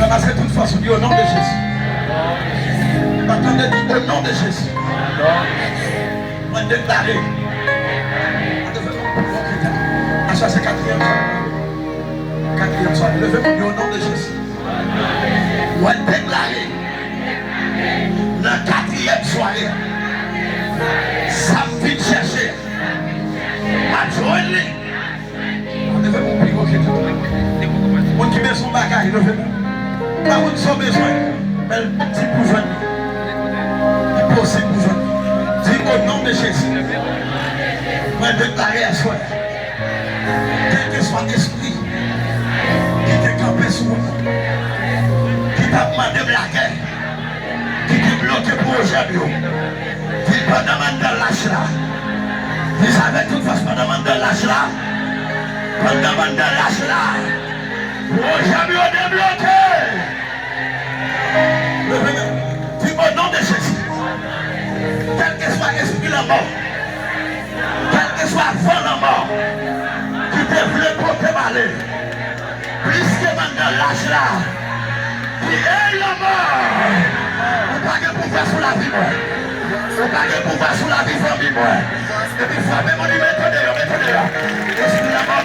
Ramassez toute force au nom de Jésus. Attendez, au nom de Jésus. On déclare. À ça, c'est quatrième soir. Quatrième soir. Levez-vous au nom de Jésus. On déclare. La quatrième soirée. Ça me fait chercher. À joindre. Levez-vous plus haut que tout. On qui met son bagage. Levez-vous. Pas où son besoin. Mais petit pour joindre. Il possible pour joindre. Dis au nom de Jésus. Moi, déclarer à soi. Quel que soit l'esprit qui t'a campé sur moi, qui t'a demandé de la guerre, qui t'a bloqué pour aujourd'hui, qui t'a demandé de lâche là. Vous savez toute façon, demande de lâche là. Quand demande de lâche là, aujourd'hui on est bloqué. Dis au nom de Jésus. Quel que soit l'esprit la mort, quel que soit vent la mort, qui te voulait porter malheur, plus que maintenant l'âge là, qui est la mort, on n'a pas de pouvoir sur la vie, on n'a pas de pouvoir sur la vie famille, et puis faut même on y mettre dehors, esprit la mort,